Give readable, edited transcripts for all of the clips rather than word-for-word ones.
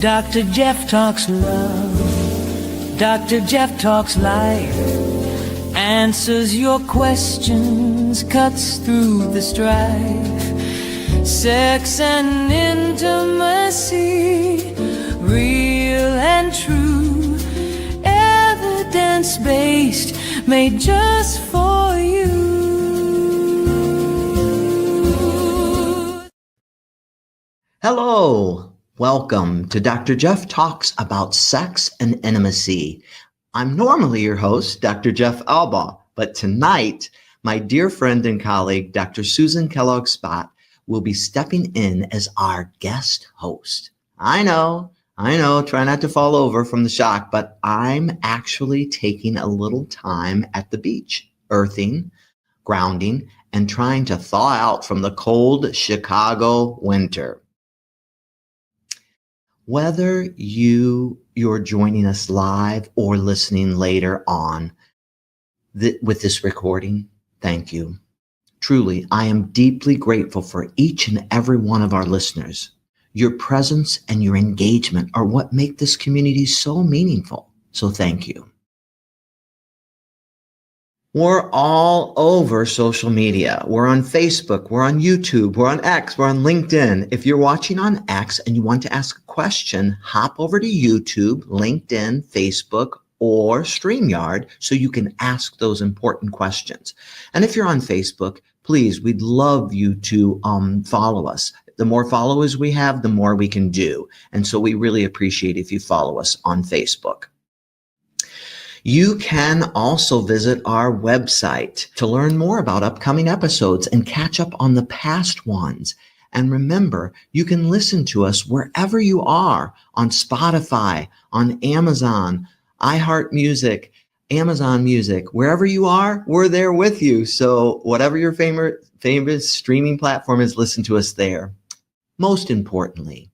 Dr. Jeff talks love, Dr. Jeff talks life, answers your questions, cuts through the strife, sex and intimacy, real and true, evidence-based, made just for you. Hello. Welcome to Dr. Jeff Talks About Sex and Intimacy. I'm normally your host, Dr. Jeff Albaugh, but tonight, my dear friend and colleague, Dr. Susan Kellogg-Spadt, will be stepping in as our guest host. I know, try not to fall over from the shock, but I'm actually taking a little time at the beach, earthing, grounding, and trying to thaw out from the cold Chicago winter. Whether you're joining us live or listening later on with this recording, thank you. Truly, I am deeply grateful for each and every one of our listeners. Your presence and your engagement are what make this community so meaningful. So thank you. We're all over social media. We're on Facebook, we're on YouTube, we're on X, we're on LinkedIn. If you're watching on X and you want to ask a question, hop over to YouTube, LinkedIn, Facebook, or StreamYard so you can ask those important questions. And if you're on Facebook, please, we'd love you to follow us. The more followers we have, the more we can do. And so we really appreciate if you follow us on Facebook. You can also visit our website to learn more about upcoming episodes and catch up on the past ones. And remember, you can listen to us wherever you are, on Spotify, on Amazon, iHeartMusic, Amazon Music. Wherever you are, we're there with you. So whatever your favorite streaming platform is, listen to us there. Most importantly,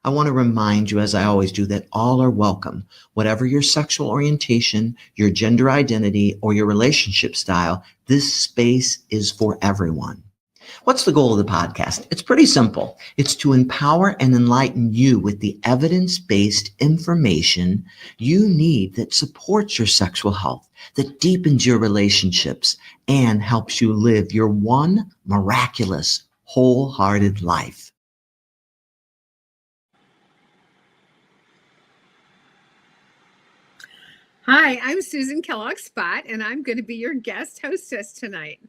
I want to remind you, as I always do, that all are welcome. Whatever your sexual orientation, your gender identity, or your relationship style, this space is for everyone. What's the goal of the podcast? It's pretty simple. It's to empower and enlighten you with the evidence-based information you need that supports your sexual health, that deepens your relationships, and helps you live your one miraculous, wholehearted life. Hi, I'm Susan Kellogg-Spadt, and I'm going to be your guest hostess tonight.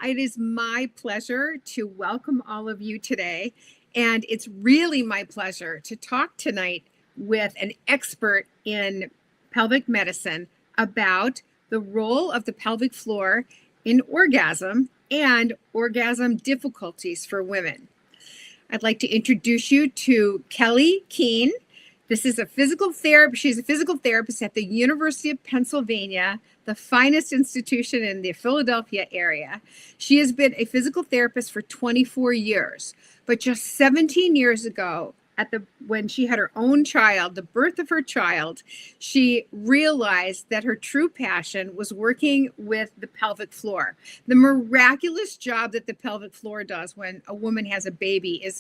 It is my pleasure to welcome all of you today, and it's really my pleasure to talk tonight with an expert in pelvic medicine about the role of the pelvic floor in orgasm and orgasm difficulties for women. I'd like to introduce you to Kelly Keane. This is a physical therapist. She's a physical therapist at the University of Pennsylvania, the finest institution in the Philadelphia area. She has been a physical therapist for 24 years, but just 17 years ago, when she had her own child, the birth of her child, she realized that her true passion was working with the pelvic floor. The miraculous job that the pelvic floor does when a woman has a baby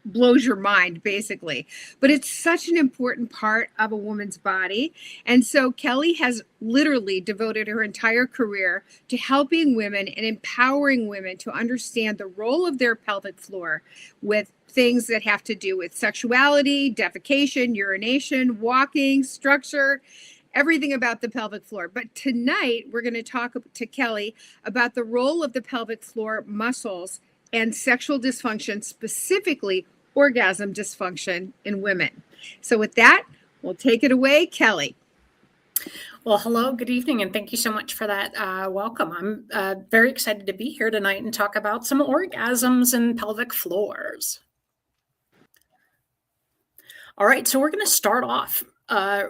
blows your mind, basically. But it's such an important part of a woman's body. And so Kelly has literally devoted her entire career to helping women and empowering women to understand the role of their pelvic floor with things that have to do with sexuality, defecation, urination, walking, structure, everything about the pelvic floor. But tonight, we're going to talk to Kelly about the role of the pelvic floor muscles and sexual dysfunction, specifically orgasm dysfunction in women. So with that, we'll take it away, Kelly. Well, hello, good evening, and thank you so much for that welcome. I'm very excited to be here tonight and talk about some orgasms and pelvic floors. All right, so we're going to start off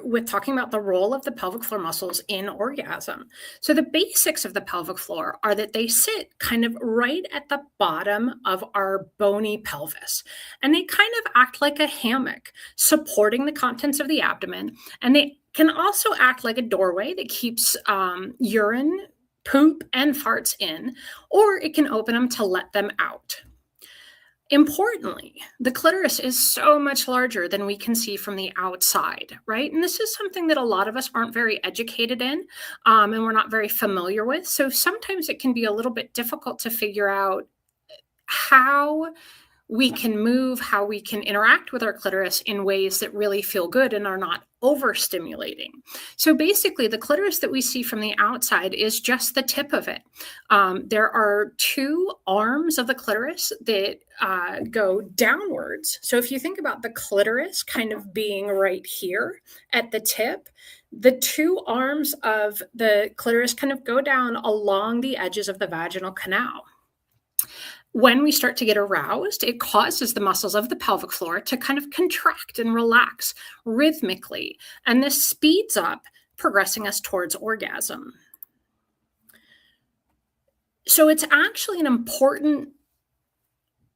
with talking about the role of the pelvic floor muscles in orgasm. So the basics of the pelvic floor are that they sit kind of right at the bottom of our bony pelvis, and they kind of act like a hammock, supporting the contents of the abdomen, and they can also act like a doorway that keeps urine, poop, and farts in, or it can open them to let them out. Importantly, the clitoris is so much larger than we can see from the outside, right? And this is something that a lot of us aren't very educated in, and we're not very familiar with. So sometimes it can be a little bit difficult to figure out how we can move, how we can interact with our clitoris in ways that really feel good and are not overstimulating. So basically, the clitoris that we see from the outside is just the tip of it. There are two arms of the clitoris that go downwards. So if you think about the clitoris kind of being right here at the tip, the two arms of the clitoris kind of go down along the edges of the vaginal canal. When we start to get aroused, it causes the muscles of the pelvic floor to kind of contract and relax rhythmically. And this speeds up, progressing us towards orgasm. So it's actually an important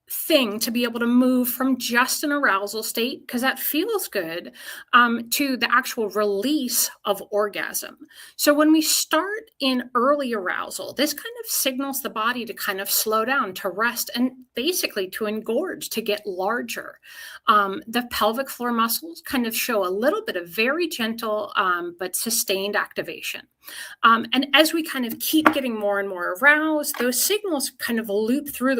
thing to be able to move from just an arousal state, because that feels good, to the actual release of orgasm. So when we start in early arousal, this kind of signals the body to kind of slow down, to rest, and basically to engorge, to get larger. The pelvic floor muscles kind of show a little bit of very gentle but sustained activation. And as we kind of keep getting more and more aroused, those signals kind of loop through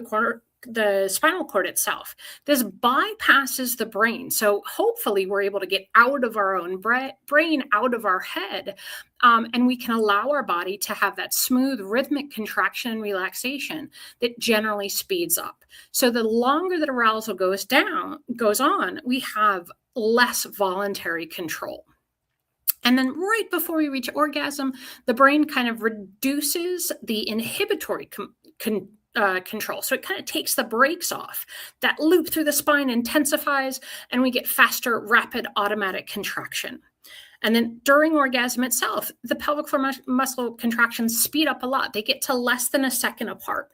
the spinal cord itself. This bypasses the brain. So hopefully we're able to get out of our own brain, out of our head, and we can allow our body to have that smooth rhythmic contraction and relaxation that generally speeds up. So the longer that arousal goes on, we have less voluntary control. And then right before we reach orgasm, the brain kind of reduces the inhibitory control. So it kind of takes the brakes off. That loop through the spine intensifies, and we get faster, rapid, automatic contraction. And then during orgasm itself, the pelvic floor muscle contractions speed up a lot. They get to less than a second apart.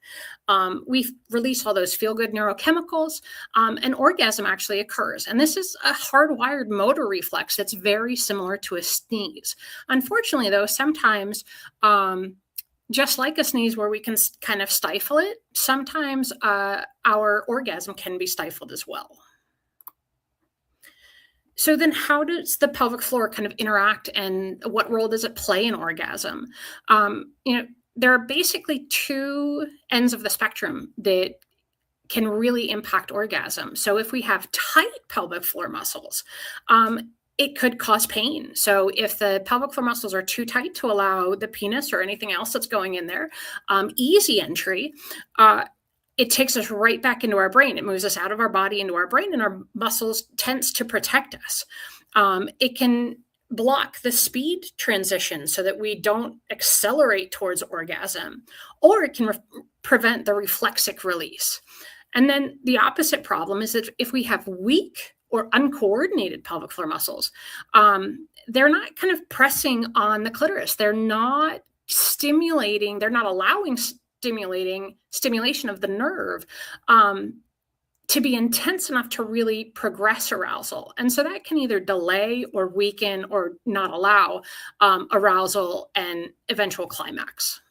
We release all those feel-good neurochemicals, and orgasm actually occurs. And this is a hardwired motor reflex that's very similar to a sneeze. Unfortunately, though, sometimes just like a sneeze where we can kind of stifle it, sometimes our orgasm can be stifled as well. So then how does the pelvic floor kind of interact, and what role does it play in orgasm? There are basically two ends of the spectrum that can really impact orgasm. So if we have tight pelvic floor muscles, it could cause pain. So if the pelvic floor muscles are too tight to allow the penis or anything else that's going in there easy entry, it takes us right back into our brain. It moves us out of our body into our brain, and our muscles tense to protect us. It can block the speed transition so that we don't accelerate towards orgasm, or it can prevent the reflexic release. And then the opposite problem is that if we have weak or uncoordinated pelvic floor muscles, they're not kind of pressing on the clitoris. They're not stimulating, they're not allowing stimulation of the nerve to be intense enough to really progress arousal. And so that can either delay or weaken or not allow arousal and eventual climax.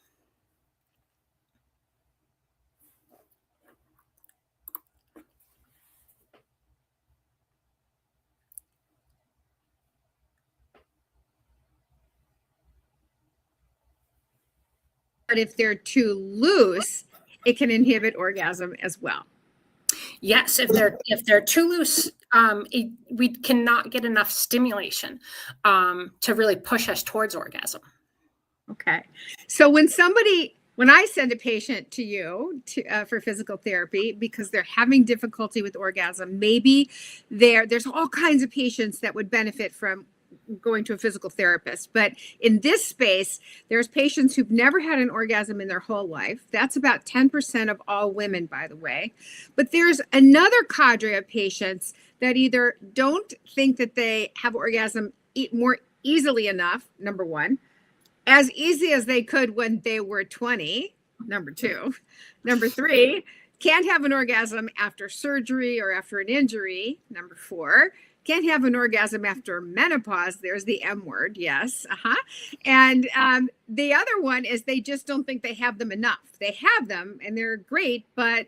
But if they're too loose, it can inhibit orgasm as well. Yes, if they're too loose, we cannot get enough stimulation to really push us towards orgasm. Okay. So when I send a patient to you for physical therapy because they're having difficulty with orgasm, maybe there's all kinds of patients that would benefit from going to a physical therapist. But in this space, there's patients who've never had an orgasm in their whole life. That's about 10% of all women, by the way. But there's another cadre of patients that either don't think that they have orgasm more easily enough, number one, as easy as they could when they were 20, number two. Number three, can't have an orgasm after surgery or after an injury, number four. Can't have an orgasm after menopause. There's the M word. Yes. And the other one is they just don't think they have them enough. They have them and they're great, but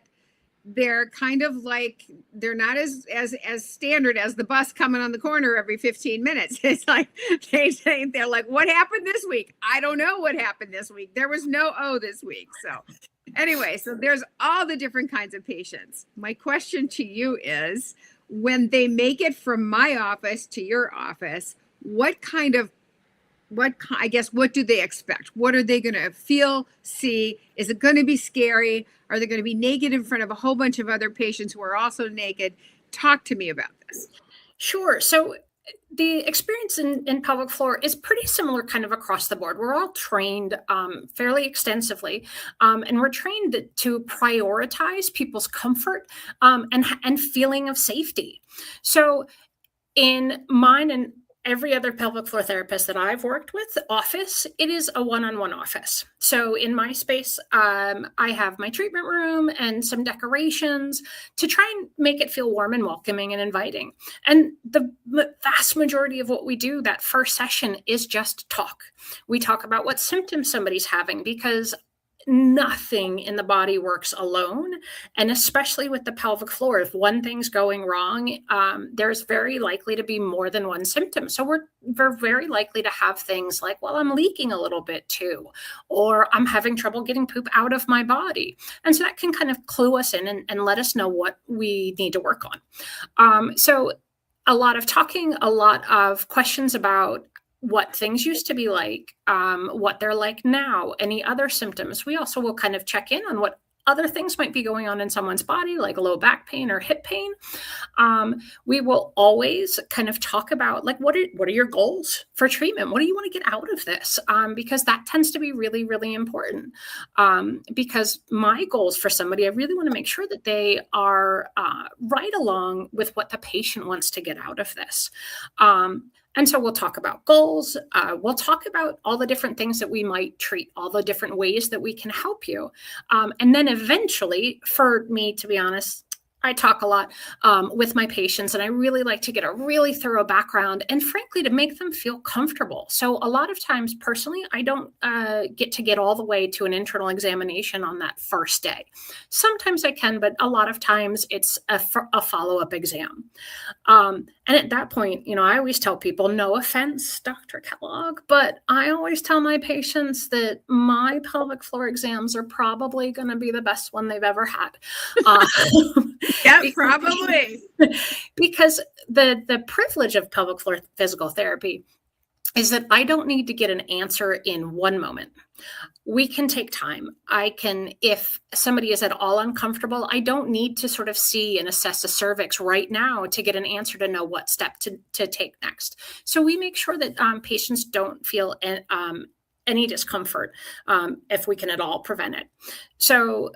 they're kind of like, they're not as standard as the bus coming on the corner every 15 minutes. It's like they're like, what happened this week? I don't know what happened this week. There was no O this week. So anyway, so there's all the different kinds of patients. My question to you is, when they make it from my office to your office, what do they expect? What are they going to feel, see? Is it going to be scary? Are they going to be naked in front of a whole bunch of other patients who are also naked? Talk to me about this. Sure. So the experience in pelvic floor is pretty similar kind of across the board. We're all trained fairly extensively, and we're trained to prioritize people's comfort and feeling of safety. So in mine and every other pelvic floor therapist that I've worked with office, it is a one-on-one office. So in my space, I have my treatment room and some decorations to try and make it feel warm and welcoming and inviting. And the vast majority of what we do that first session is just talk. We talk about what symptoms somebody's having, because nothing in the body works alone. And especially with the pelvic floor, if one thing's going wrong, there's very likely to be more than one symptom. So we're very likely to have things like, well, I'm leaking a little bit too, or I'm having trouble getting poop out of my body. And so that can kind of clue us in and let us know what we need to work on. So a lot of talking, a lot of questions about what things used to be like, what they're like now, any other symptoms. We also will kind of check in on what other things might be going on in someone's body, like low back pain or hip pain. We will always kind of talk about, like, what are your goals for treatment? What do you want to get out of this? Because that tends to be really, really important. Because my goals for somebody, I really want to make sure that they are right along with what the patient wants to get out of this. And so we'll talk about goals. We'll talk about all the different things that we might treat, all the different ways that we can help you. And then eventually, for me, to be honest, I talk a lot with my patients, and I really like to get a really thorough background and, frankly, to make them feel comfortable. So a lot of times, personally, I don't get all the way to an internal examination on that first day. Sometimes I can, but a lot of times it's a follow-up exam. And at that point, I always tell people, no offense, Dr. Kellogg, but I always tell my patients that my pelvic floor exams are probably going to be the best one they've ever had. Yeah, probably. Because the privilege of pelvic floor physical therapy is that I don't need to get an answer in one moment. We can take time. If somebody is at all uncomfortable, I don't need to sort of see and assess the cervix right now to get an answer to know what step to take next. So we make sure that patients don't feel any discomfort if we can at all prevent it. So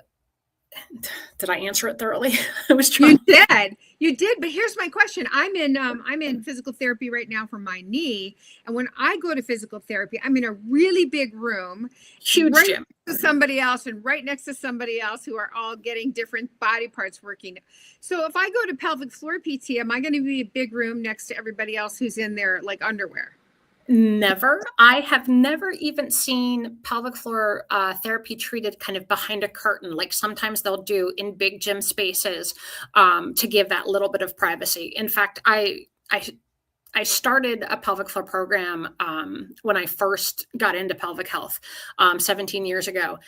did I answer it thoroughly? I was trying. You did. But here's my question. I'm in physical therapy right now for my knee. And when I go to physical therapy, I'm in a really big room, Huge right gym. next to somebody else and right next to somebody else who are all getting different body parts working. So if I go to pelvic floor PT, am I going to be a big room next to everybody else who's in their like underwear? Never. I have never even seen pelvic floor therapy treated kind of behind a curtain, like sometimes they'll do in big gym spaces to give that little bit of privacy. In fact, I started a pelvic floor program when I first got into pelvic health 17 years ago.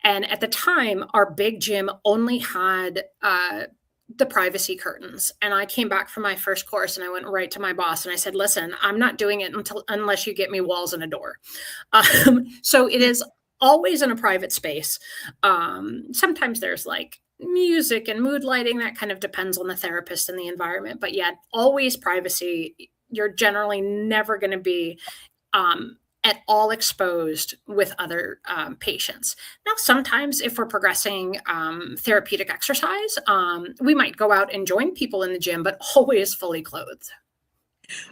And at the time, our big gym only had the privacy curtains. And I came back from my first course and I went right to my boss and I said, listen, I'm not doing it unless you get me walls and a door. So it is always in a private space. Sometimes there's like music and mood lighting. That kind of depends on the therapist and the environment. But yet always privacy. You're generally never going to be at all exposed with other patients. Now, sometimes if we're progressing therapeutic exercise, we might go out and join people in the gym, but always fully clothed.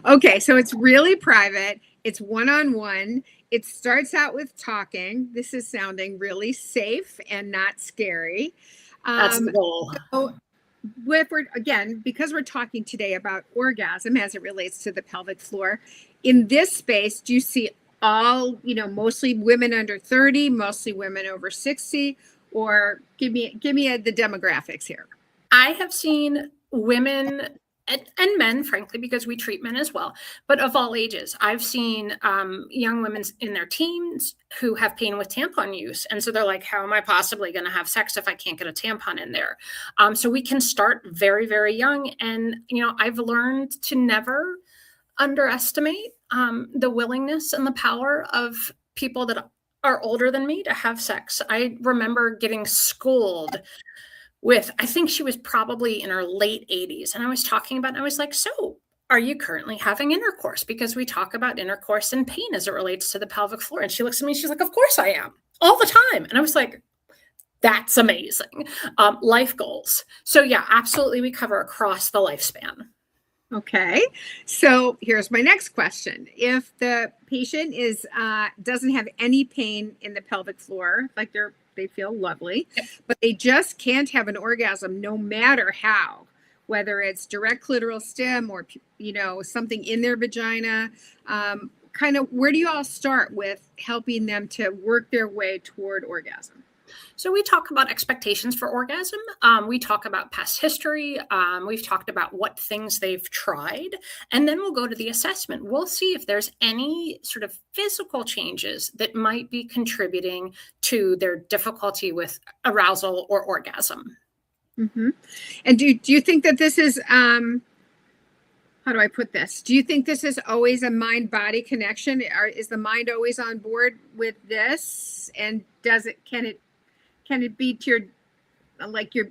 Okay, so it's really private. It's one-on-one. It starts out with talking. This is sounding really safe and not scary. That's the goal. So because we're talking today about orgasm as it relates to the pelvic floor, in this space, do you see all, mostly women under 30, mostly women over 60, or give me the demographics here? I have seen women and men, frankly, because we treat men as well, but of all ages. I've seen young women in their teens who have pain with tampon use. And so they're like, how am I possibly going to have sex if I can't get a tampon in there? So we can start very, very young. And, I've learned to never underestimate the willingness and the power of people that are older than me to have sex. I remember getting schooled with, I think she was probably in her late 80s. And I was talking about, I was like, so are you currently having intercourse? Because we talk about intercourse and pain as it relates to the pelvic floor. And she looks at me, she's like, of course I am, all the time. And I was like, that's amazing. Life goals. So yeah, absolutely. We cover across the lifespan. Okay. So here's my next question. If the patient doesn't have any pain in the pelvic floor, like they feel lovely, but they just can't have an orgasm no matter how, whether it's direct clitoral stim or, something in their vagina, kind of where do you all start with helping them to work their way toward orgasm? So we talk about expectations for orgasm. We talk about past history. We've talked about what things they've tried. And then we'll go to the assessment. We'll see if there's any sort of physical changes that might be contributing to their difficulty with arousal or orgasm. Mm-hmm. And do you think that this is, how do I put this? Do you think this is always a mind-body connection? Is the mind always on board with this? And can it be to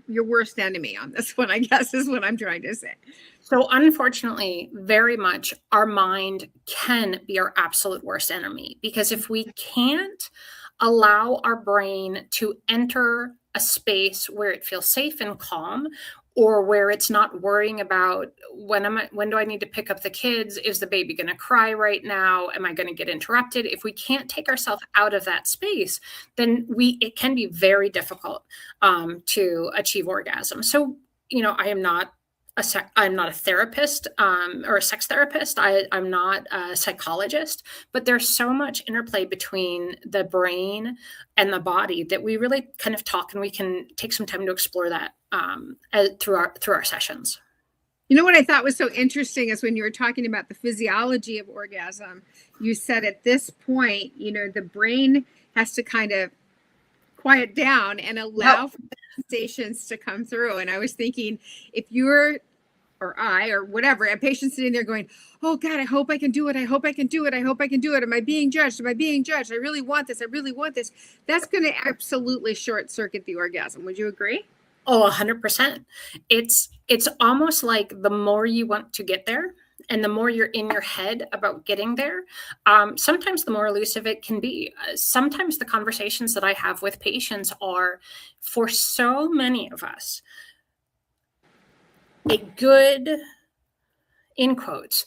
your worst enemy on this one, I guess is what I'm trying to say. So unfortunately, very much our mind can be our absolute worst enemy, because if we can't allow our brain to enter a space where it feels safe and calm, or where it's not worrying about when do I need to pick up the kids? Is the baby going to cry right now? Am I going to get interrupted? If we can't take ourselves out of that space, then it can be very difficult to achieve orgasm. So, I'm not a therapist or a sex therapist. I'm not a psychologist, but there's so much interplay between the brain and the body that we really kind of talk, and we can take some time to explore that through our sessions. You know what I thought was so interesting is when you were talking about the physiology of orgasm, you said at this point, the brain has to kind of quiet down and allow for the sensations to come through. And I was thinking, if you're or whatever, a patient sitting there going, oh God, I hope I can do it. I hope I can do it. I hope I can do it. Am I being judged? Am I being judged? I really want this. I really want this. That's going to absolutely short circuit the orgasm. Would you agree? Oh, 100%. It's almost like the more you want to get there and the more you're in your head about getting there, sometimes the more elusive it can be. Sometimes the conversations that I have with patients are, for so many of us, a good, in quotes,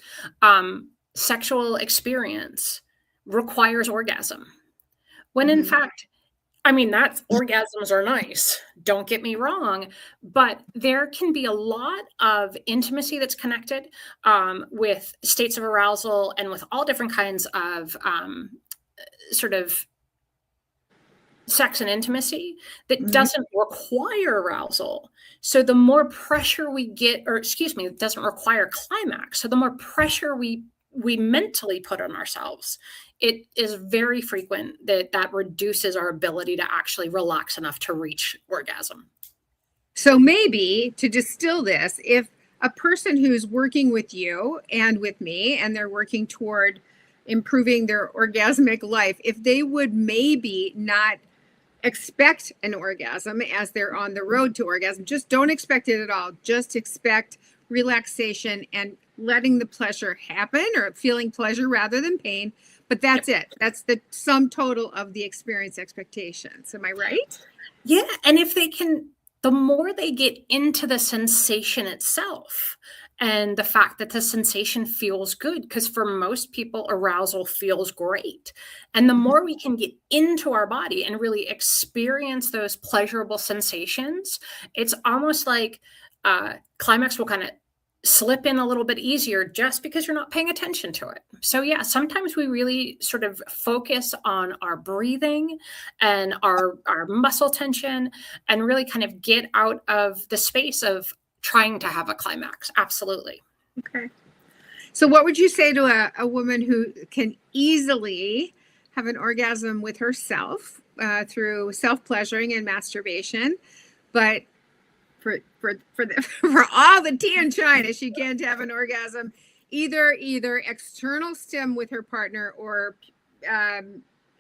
sexual experience requires orgasm. When in fact, orgasms are nice. Don't get me wrong, but there can be a lot of intimacy that's connected with states of arousal and with all different kinds of sort of sex and intimacy that doesn't require arousal. So the more pressure we get, it doesn't require climax. So the more pressure we mentally put on ourselves, it is very frequent that reduces our ability to actually relax enough to reach orgasm. So maybe to distill this, if a person who's working with you and with me, and they're working toward improving their orgasmic life, if they would maybe not expect an orgasm as they're on the road to orgasm, just don't expect it at all. Just expect relaxation and letting the pleasure happen, or feeling pleasure rather than pain. But that's it. That's the sum total of the experience expectations. Am I right? Yeah. And if they can, the more they get into the sensation itself and the fact that the sensation feels good, because for most people, arousal feels great. And the more we can get into our body and really experience those pleasurable sensations, it's almost like climax will kind of slip in a little bit easier just because you're not paying attention to it. So yeah, sometimes we really sort of focus on our breathing and our muscle tension and really kind of get out of the space of trying to have a climax. Absolutely. Okay. So what would you say to a woman who can easily have an orgasm with herself through self-pleasuring and masturbation, but for all the tea in China, she can't have an orgasm, either external stim with her partner or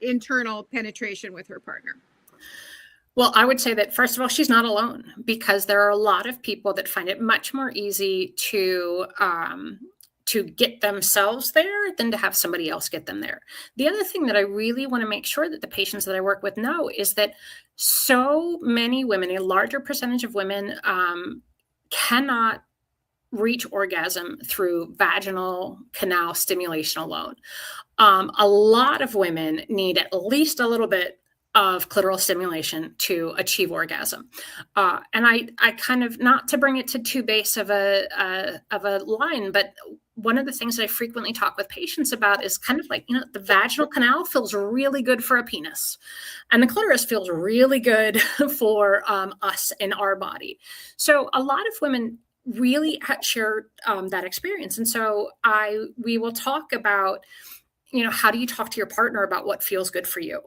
internal penetration with her partner? Well, I would say that, first of all, she's not alone, because there are a lot of people that find it much more easy to get themselves there than to have somebody else get them there. The other thing that I really want to make sure that the patients that I work with know is that so many women, a larger percentage of women, cannot reach orgasm through vaginal canal stimulation alone. A lot of women need at least a little bit of clitoral stimulation to achieve orgasm. And I kind of, not to bring it to too base of a line, but one of the things that I frequently talk with patients about is kind of like, the vaginal canal feels really good for a penis, and the clitoris feels really good for us in our body. So a lot of women really share that experience. And so we will talk about, how do you talk to your partner about what feels good for you?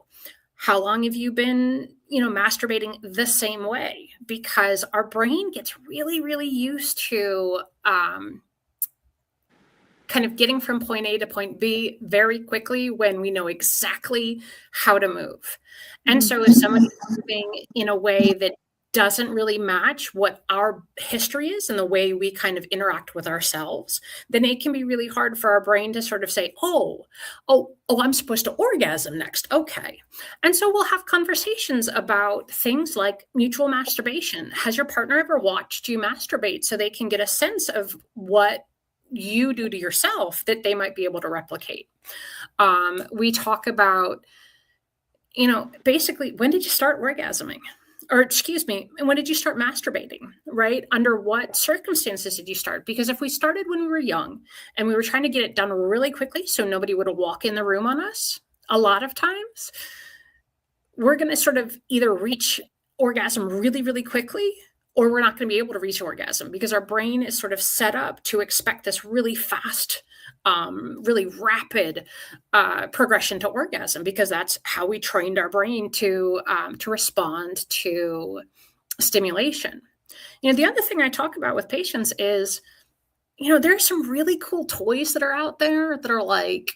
How long have you been, masturbating the same way? Because our brain gets really, really used to kind of getting from point A to point B very quickly when we know exactly how to move. And so if somebody's moving in a way that doesn't really match what our history is and the way we kind of interact with ourselves, then it can be really hard for our brain to sort of say, oh, I'm supposed to orgasm next. Okay. And so we'll have conversations about things like mutual masturbation. Has your partner ever watched you masturbate so they can get a sense of what you do to yourself that they might be able to replicate? We talk about, basically, when did you start orgasming? Or excuse me, when did you start masturbating, right? Under what circumstances did you start? Because if we started when we were young and we were trying to get it done really quickly so nobody would walk in the room on us, a lot of times we're going to sort of either reach orgasm really, really quickly, or we're not going to be able to reach orgasm because our brain is sort of set up to expect this really fast, really rapid progression to orgasm, because that's how we trained our brain to respond to stimulation. The other thing I talk about with patients is, there's some really cool toys that are out there that are like,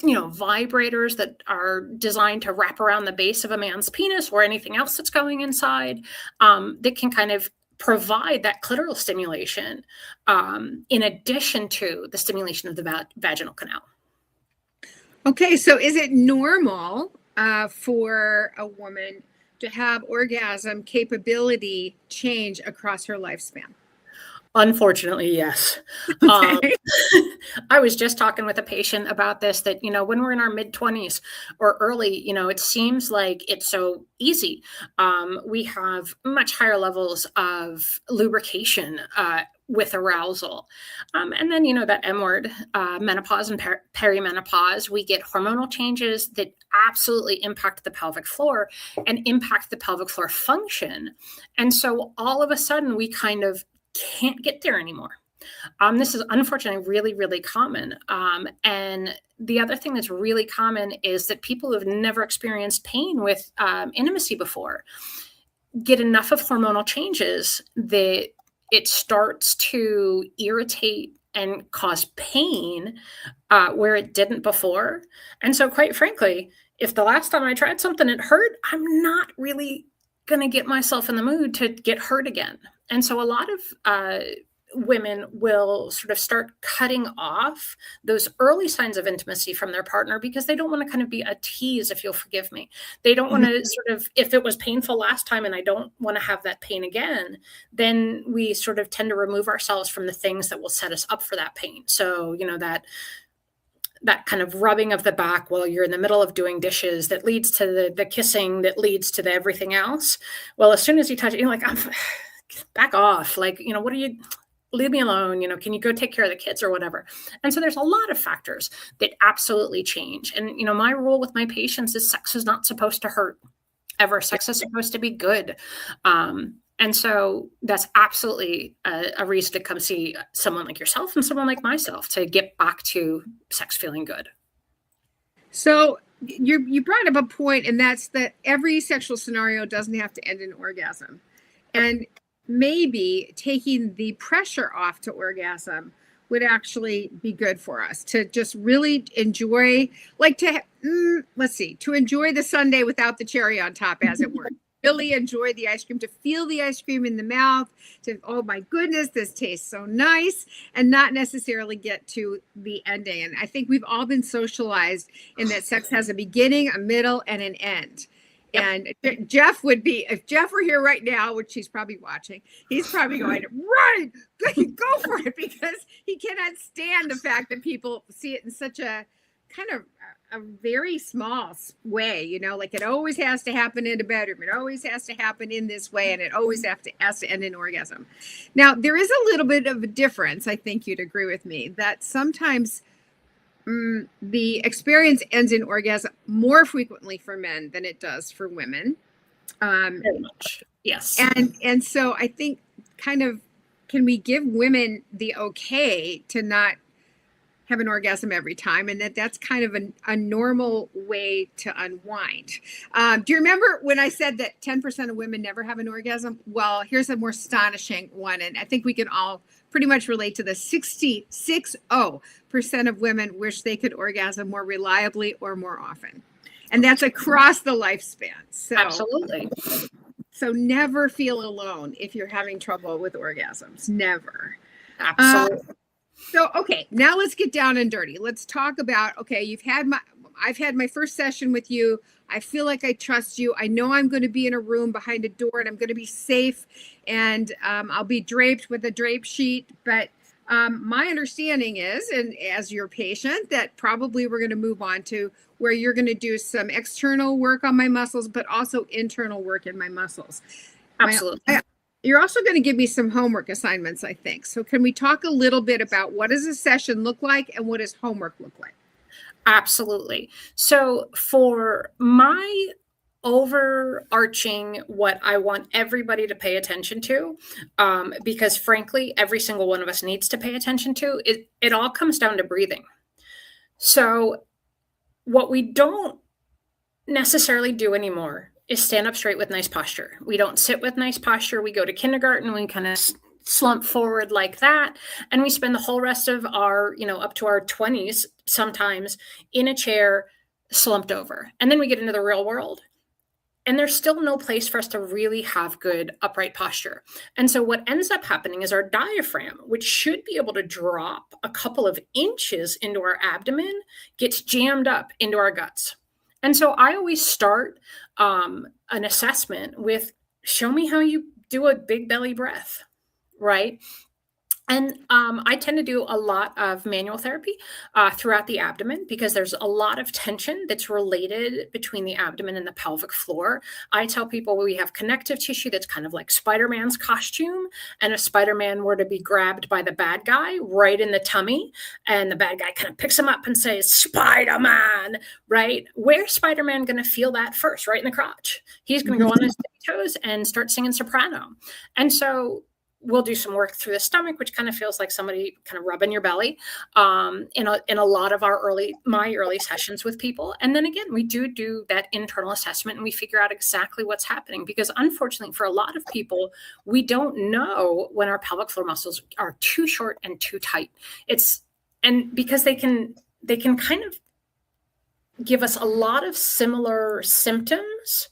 vibrators that are designed to wrap around the base of a man's penis or anything else that's going inside, that can kind of provide that clitoral stimulation in addition to the stimulation of the vaginal canal. Okay, so is it normal for a woman to have orgasm capability change across her lifespan? Unfortunately, yes. Okay. I was just talking with a patient about this, that, when we're in our mid-20s or early, it seems like it's so easy. We have much higher levels of lubrication with arousal. And then, that M word, menopause and perimenopause, we get hormonal changes that absolutely impact the pelvic floor and impact the pelvic floor function. And so all of a sudden we kind of can't get there anymore. This is unfortunately really, really common. And the other thing that's really common is that people who have never experienced pain with intimacy before get enough of hormonal changes that it starts to irritate and cause pain where it didn't before. And so quite frankly, if the last time I tried something, it hurt, I'm not really going to get myself in the mood to get hurt again. And so a lot of women will sort of start cutting off those early signs of intimacy from their partner because they don't want to kind of be a tease, if you'll forgive me. They don't want to sort of, if it was painful last time and I don't want to have that pain again, then we sort of tend to remove ourselves from the things that will set us up for that pain. So, that kind of rubbing of the back while you're in the middle of doing dishes that leads to the kissing that leads to the everything else. Well, as soon as you touch it, you're like, back off. Like, what are you, leave me alone. Can you go take care of the kids or whatever? And so there's a lot of factors that absolutely change. And, my rule with my patients is sex is not supposed to hurt ever. Sex is supposed to be good. And so that's absolutely a reason to come see someone like yourself and someone like myself to get back to sex feeling good. So you brought up a point, and that's that every sexual scenario doesn't have to end in orgasm. And maybe taking the pressure off to orgasm would actually be good for us to just really enjoy, to enjoy the sundae without the cherry on top, as it were. Really enjoy the ice cream, to feel the ice cream in the mouth, to, oh my goodness, this tastes so nice, and not necessarily get to the ending. And I think we've all been socialized in that sex has a beginning, a middle, and an end. And Jeff would be, if Jeff were here right now, which he's probably watching, he's probably going, right, go for it, because he cannot stand the fact that people see it in such a kind of a very small way, like it always has to happen in a bedroom. It always has to happen in this way. And it always has to end in orgasm. Now, there is a little bit of a difference. I think you'd agree with me that sometimes the experience ends in orgasm more frequently for men than it does for women. Very much. Yes. And so I think can we give women the okay to not have an orgasm every time, and that's kind of a normal way to unwind. Do you remember when I said that 10% of women never have an orgasm? Well, here's a more astonishing one, and I think we can all pretty much relate to the 60% of women wish they could orgasm more reliably or more often. And that's across the lifespan. So, absolutely. So never feel alone if you're having trouble with orgasms. Never. Absolutely. So, okay, now let's get down and dirty. Let's talk about, okay, I've had my first session with you. I feel like I trust you. I know I'm going to be in a room behind a door and I'm going to be safe, and I'll be draped with a drape sheet. But my understanding is, and as your patient, that probably we're going to move on to where you're going to do some external work on my muscles, but also internal work in my muscles. Absolutely. You're also going to give me some homework assignments, I think. So can we talk a little bit about what does a session look like and what does homework look like? Absolutely. So for my overarching, what I want everybody to pay attention to, because frankly, every single one of us needs to pay attention to, it all comes down to breathing. So what we don't necessarily do anymore is stand up straight with nice posture. We don't sit with nice posture. We go to kindergarten, we kind of slump forward like that. And we spend the whole rest of our, up to our 20s sometimes in a chair slumped over. And then we get into the real world. And there's still no place for us to really have good upright posture. And so what ends up happening is our diaphragm, which should be able to drop a couple of inches into our abdomen, gets jammed up into our guts. And so I always start an assessment with, show me how you do a big belly breath, right? And I tend to do a lot of manual therapy throughout the abdomen because there's a lot of tension that's related between the abdomen and the pelvic floor. I tell people we have connective tissue that's kind of like Spider-Man's costume. And if Spider-Man were to be grabbed by the bad guy right in the tummy, and the bad guy kind of picks him up and says, Spider-Man, right? Where's Spider-Man going to feel that first? Right in the crotch. He's going to go on his toes and start singing soprano. And so we'll do some work through the stomach, which kind of feels like somebody kind of rubbing your belly in a lot of my early sessions with people. And then again, we do that internal assessment and we figure out exactly what's happening, because unfortunately for a lot of people, we don't know when our pelvic floor muscles are too short and too tight. And because they can kind of give us a lot of similar symptoms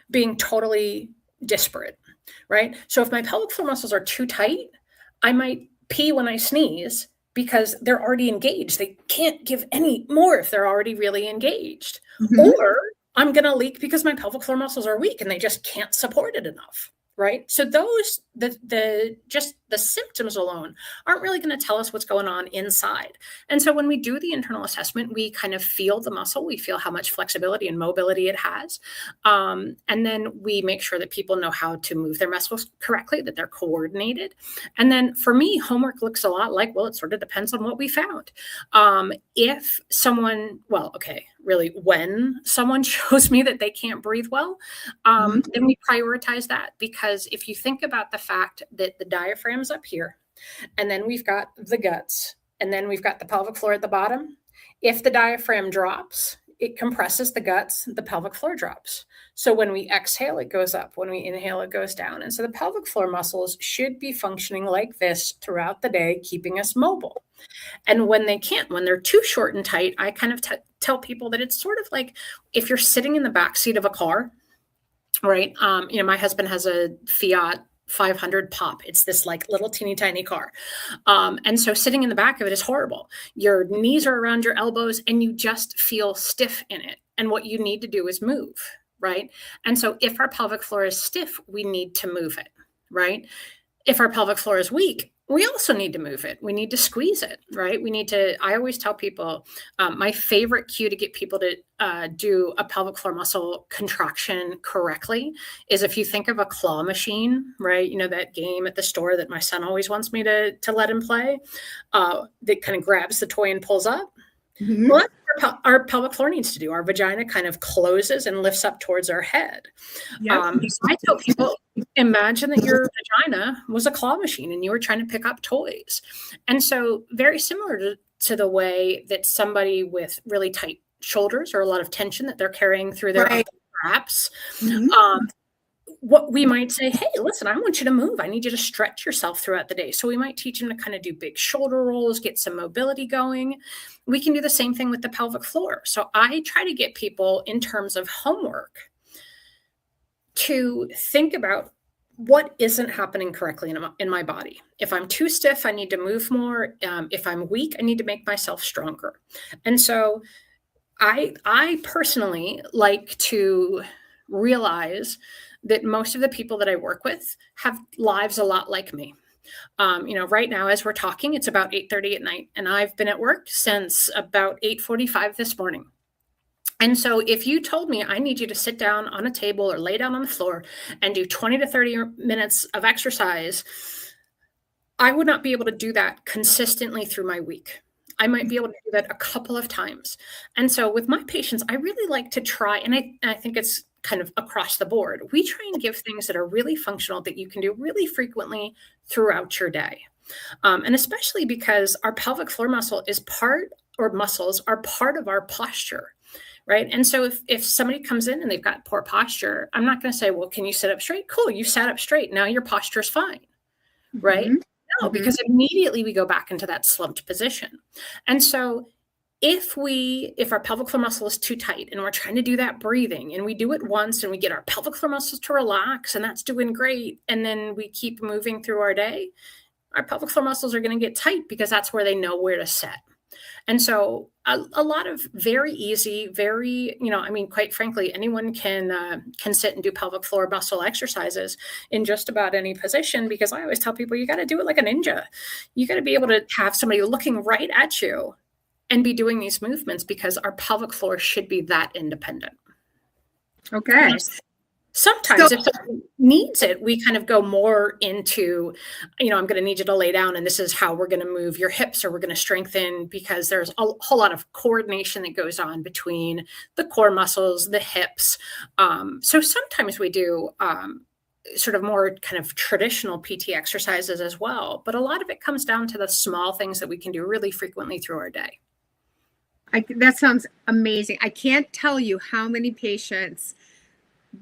being totally disparate. Right? So if my pelvic floor muscles are too tight, I might pee when I sneeze because they're already engaged. They can't give any more if they're already really engaged. Mm-hmm. Or I'm going to leak because my pelvic floor muscles are weak and they just can't support it enough. Right? So those, just the symptoms alone aren't really going to tell us what's going on inside. And so when we do the internal assessment, we kind of feel the muscle, we feel how much flexibility and mobility it has. And then we make sure that people know how to move their muscles correctly, that they're coordinated. And then for me, homework looks a lot like, well, it sort of depends on what we found. If someone, when someone shows me that they can't breathe well, then we prioritize that. Because if you think about the fact that the diaphragm's up here, and then we've got the guts, and then we've got the pelvic floor at the bottom, if the diaphragm drops, it compresses the guts, the pelvic floor drops. So when we exhale, it goes up. When we inhale, it goes down. And so the pelvic floor muscles should be functioning like this throughout the day, keeping us mobile. And when they can't, when they're too short and tight, I kind of tell people that it's sort of like if you're sitting in the back seat of a car, right? My husband has a Fiat 500 pop. It's this like little teeny tiny car. And so sitting in the back of it is horrible. Your knees are around your elbows and you just feel stiff in it. And what you need to do is move, right? And so if our pelvic floor is stiff, we need to move it, right? If our pelvic floor is weak, we also need to move it. We need to squeeze it, right? I always tell people, my favorite cue to get people to do a pelvic floor muscle contraction correctly is if you think of a claw machine, right? You know, that game at the store that my son always wants me to let him play, that kind of grabs the toy and pulls up. Mm-hmm. Well, that's what our pelvic floor needs to do. Our vagina kind of closes and lifts up towards our head. Yep. So I tell people, imagine that your vagina was a claw machine and you were trying to pick up toys. And so very similar to the way that somebody with really tight shoulders or a lot of tension that they're carrying through their upper traps, what we might say, hey, listen, I want you to move. I need you to stretch yourself throughout the day. So we might teach them to kind of do big shoulder rolls, get some mobility going. We can do the same thing with the pelvic floor. So I try to get people in terms of homework to think about what isn't happening correctly in my body. If I'm too stiff, I need to move more. If I'm weak, I need to make myself stronger. And so I personally like to realize that most of the people that I work with have lives a lot like me. Right now, as we're talking, it's about 8:30 at night, and I've been at work since about 8:45 this morning. And so if you told me I need you to sit down on a table or lay down on the floor and do 20 to 30 minutes of exercise, I would not be able to do that consistently through my week. I might be able to do that a couple of times. And so with my patients, I really like to try, and I think it's kind of across the board. We try and give things that are really functional that you can do really frequently throughout your day. And especially because our pelvic floor muscles are part of our posture, right? And so if somebody comes in and they've got poor posture, I'm not going to say, well, can you sit up straight? Cool, you sat up straight. Now your posture is fine, right? Mm-hmm. No, because immediately we go back into that slumped position. And so if our pelvic floor muscle is too tight and we're trying to do that breathing and we do it once and we get our pelvic floor muscles to relax and that's doing great, and then we keep moving through our day, our pelvic floor muscles are going to get tight because that's where they know where to set. And so a lot of very easy, quite frankly, anyone can sit and do pelvic floor muscle exercises in just about any position, because I always tell people you got to do it like a ninja. You got to be able to have somebody looking right at you and be doing these movements, because our pelvic floor should be that independent. Okay. Sometimes if someone needs it, we kind of go more into, I'm going to need you to lay down and this is how we're going to move your hips, or we're going to strengthen, because there's a whole lot of coordination that goes on between the core muscles, the hips. So sometimes we do sort of more kind of traditional PT exercises as well. But a lot of it comes down to the small things that we can do really frequently through our day. That sounds amazing. I can't tell you how many patients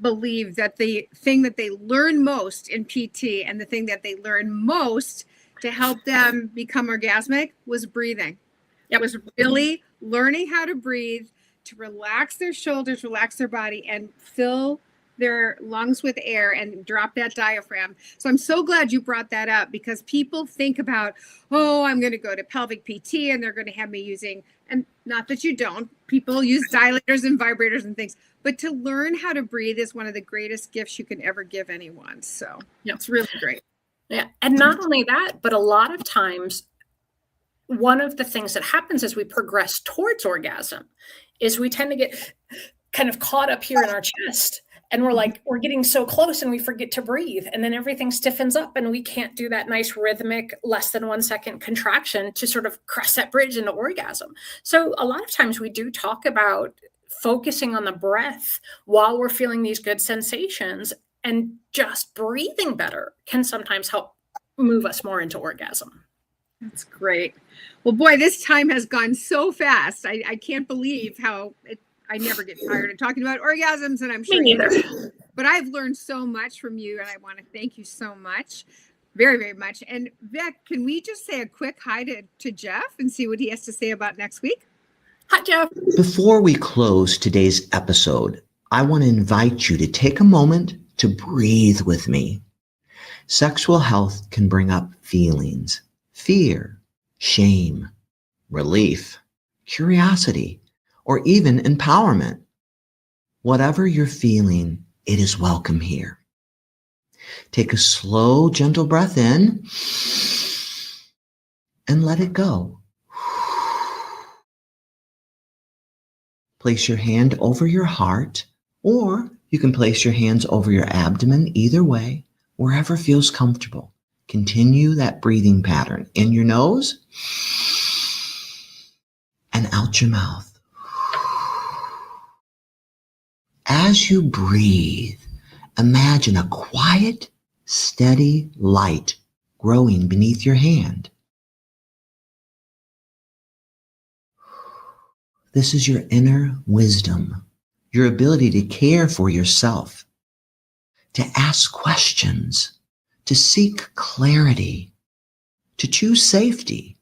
believe that the thing that they learn most in PT and the thing that they learn most to help them become orgasmic was breathing. It was really learning how to breathe, to relax their shoulders, relax their body, and fill their lungs with air and drop that diaphragm. So I'm so glad you brought that up, because people think about, I'm going to go to pelvic PT and they're going to have me using, and not that you don't, people use dilators and vibrators and things, but to learn how to breathe is one of the greatest gifts you can ever give anyone. So it's really great. Yeah. And not only that, but a lot of times, one of the things that happens as we progress towards orgasm is we tend to get kind of caught up here in our chest. And we're getting so close and we forget to breathe. And then everything stiffens up and we can't do that nice rhythmic less than 1 second contraction to sort of cross that bridge into orgasm. So a lot of times we do talk about focusing on the breath while we're feeling these good sensations, and just breathing better can sometimes help move us more into orgasm. That's great. Well, boy, this time has gone so fast. I can't believe I never get tired of talking about orgasms, and I'm sure Me you neither. do. But I've learned so much from you, and I want to thank you so much. Very, very much. And Vic, can we just say a quick hi to Jeff and see what he has to say about next week? Hi, Jeff. Before we close today's episode, I want to invite you to take a moment to breathe with me. Sexual health can bring up feelings, fear, shame, relief, curiosity, or even empowerment. Whatever you're feeling, it is welcome here. Take a slow, gentle breath in and let it go. Place your hand over your heart, or you can place your hands over your abdomen, either way, wherever feels comfortable. Continue that breathing pattern in your nose and out your mouth. As you breathe, imagine a quiet, steady light growing beneath your hand. This is your inner wisdom, your ability to care for yourself, to ask questions, to seek clarity, to choose safety,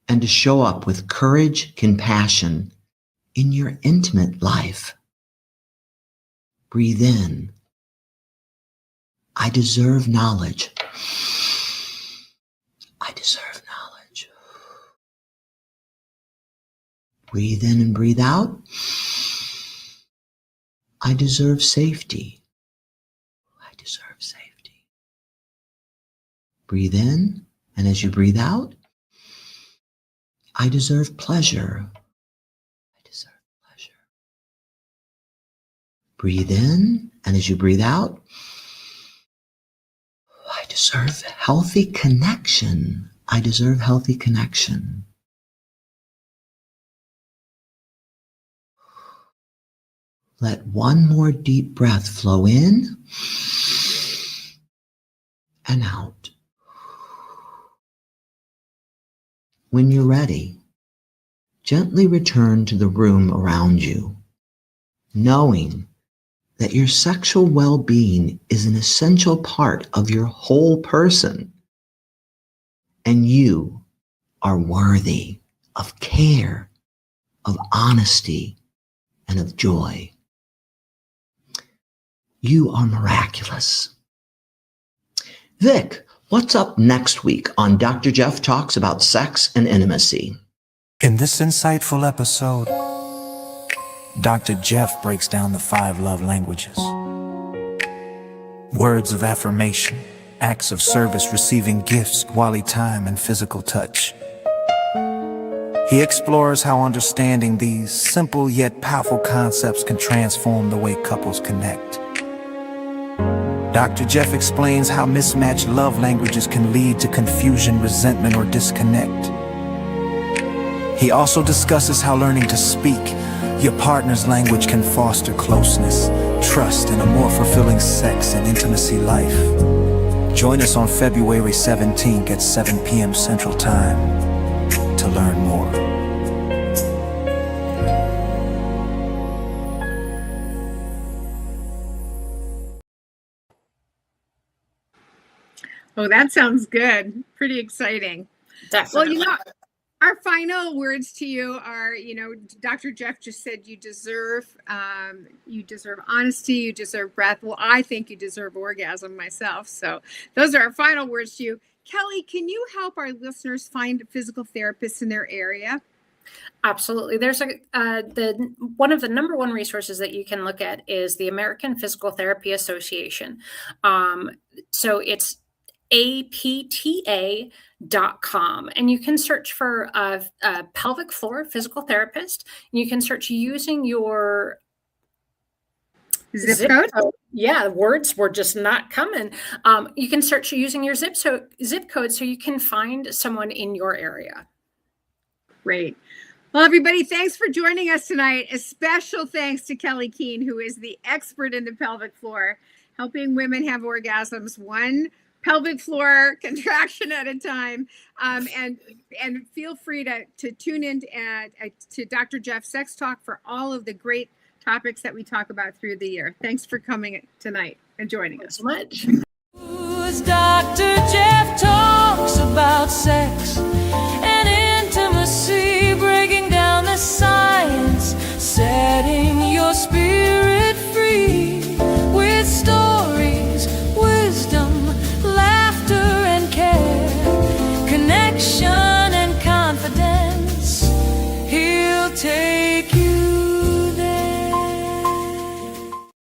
and to show up with courage, compassion in your intimate life. Breathe in. I deserve knowledge. I deserve knowledge. Breathe in and breathe out. I deserve safety. I deserve safety. Breathe in, and as you breathe out, I deserve pleasure. I deserve pleasure. Breathe in, and as you breathe out, I deserve healthy connection. I deserve healthy connection. Let one more deep breath flow in and out. When you're ready, gently return to the room around you, knowing that your sexual well-being is an essential part of your whole person, and you are worthy of care, of honesty, and of joy. You are miraculous. Vic, what's up next week on Dr. Jeff Talks About Sex and Intimacy? In this insightful episode, Dr. Jeff breaks down the 5 love languages. Words of affirmation, acts of service, receiving gifts, quality time, and physical touch. He explores how understanding these simple yet powerful concepts can transform the way couples connect. Dr. Jeff explains how mismatched love languages can lead to confusion, resentment, or disconnect. He also discusses how learning to speak your partner's language can foster closeness, trust, and a more fulfilling sex and intimacy life. Join us on February 17th at 7 p.m. Central Time to learn more. Oh, that sounds good. Pretty exciting. Definitely. Well, our final words to you are, Dr. Jeff just said you deserve honesty, you deserve breath. Well, I think you deserve orgasm myself. So those are our final words to you. Kelly, can you help our listeners find physical therapists in their area? Absolutely. There's one of the number one resources that you can look at is the American Physical Therapy Association. So it's apta.com. And you can search for a pelvic floor physical therapist. And you can search using your Zip code? Yeah, words were just not coming. You can search using your zip code so you can find someone in your area. Great. Well, everybody, thanks for joining us tonight. A special thanks to Kelly Keane, who is the expert in the pelvic floor, helping women have orgasms one pelvic floor contraction at a time. And feel free to tune in to Dr. Jeff Sex Talk for all of the great topics that we talk about through the year. Thanks for coming tonight and joining us. So much. Who's Dr. Jeff talks about sex and intimacy, breaking down the science, setting your spirit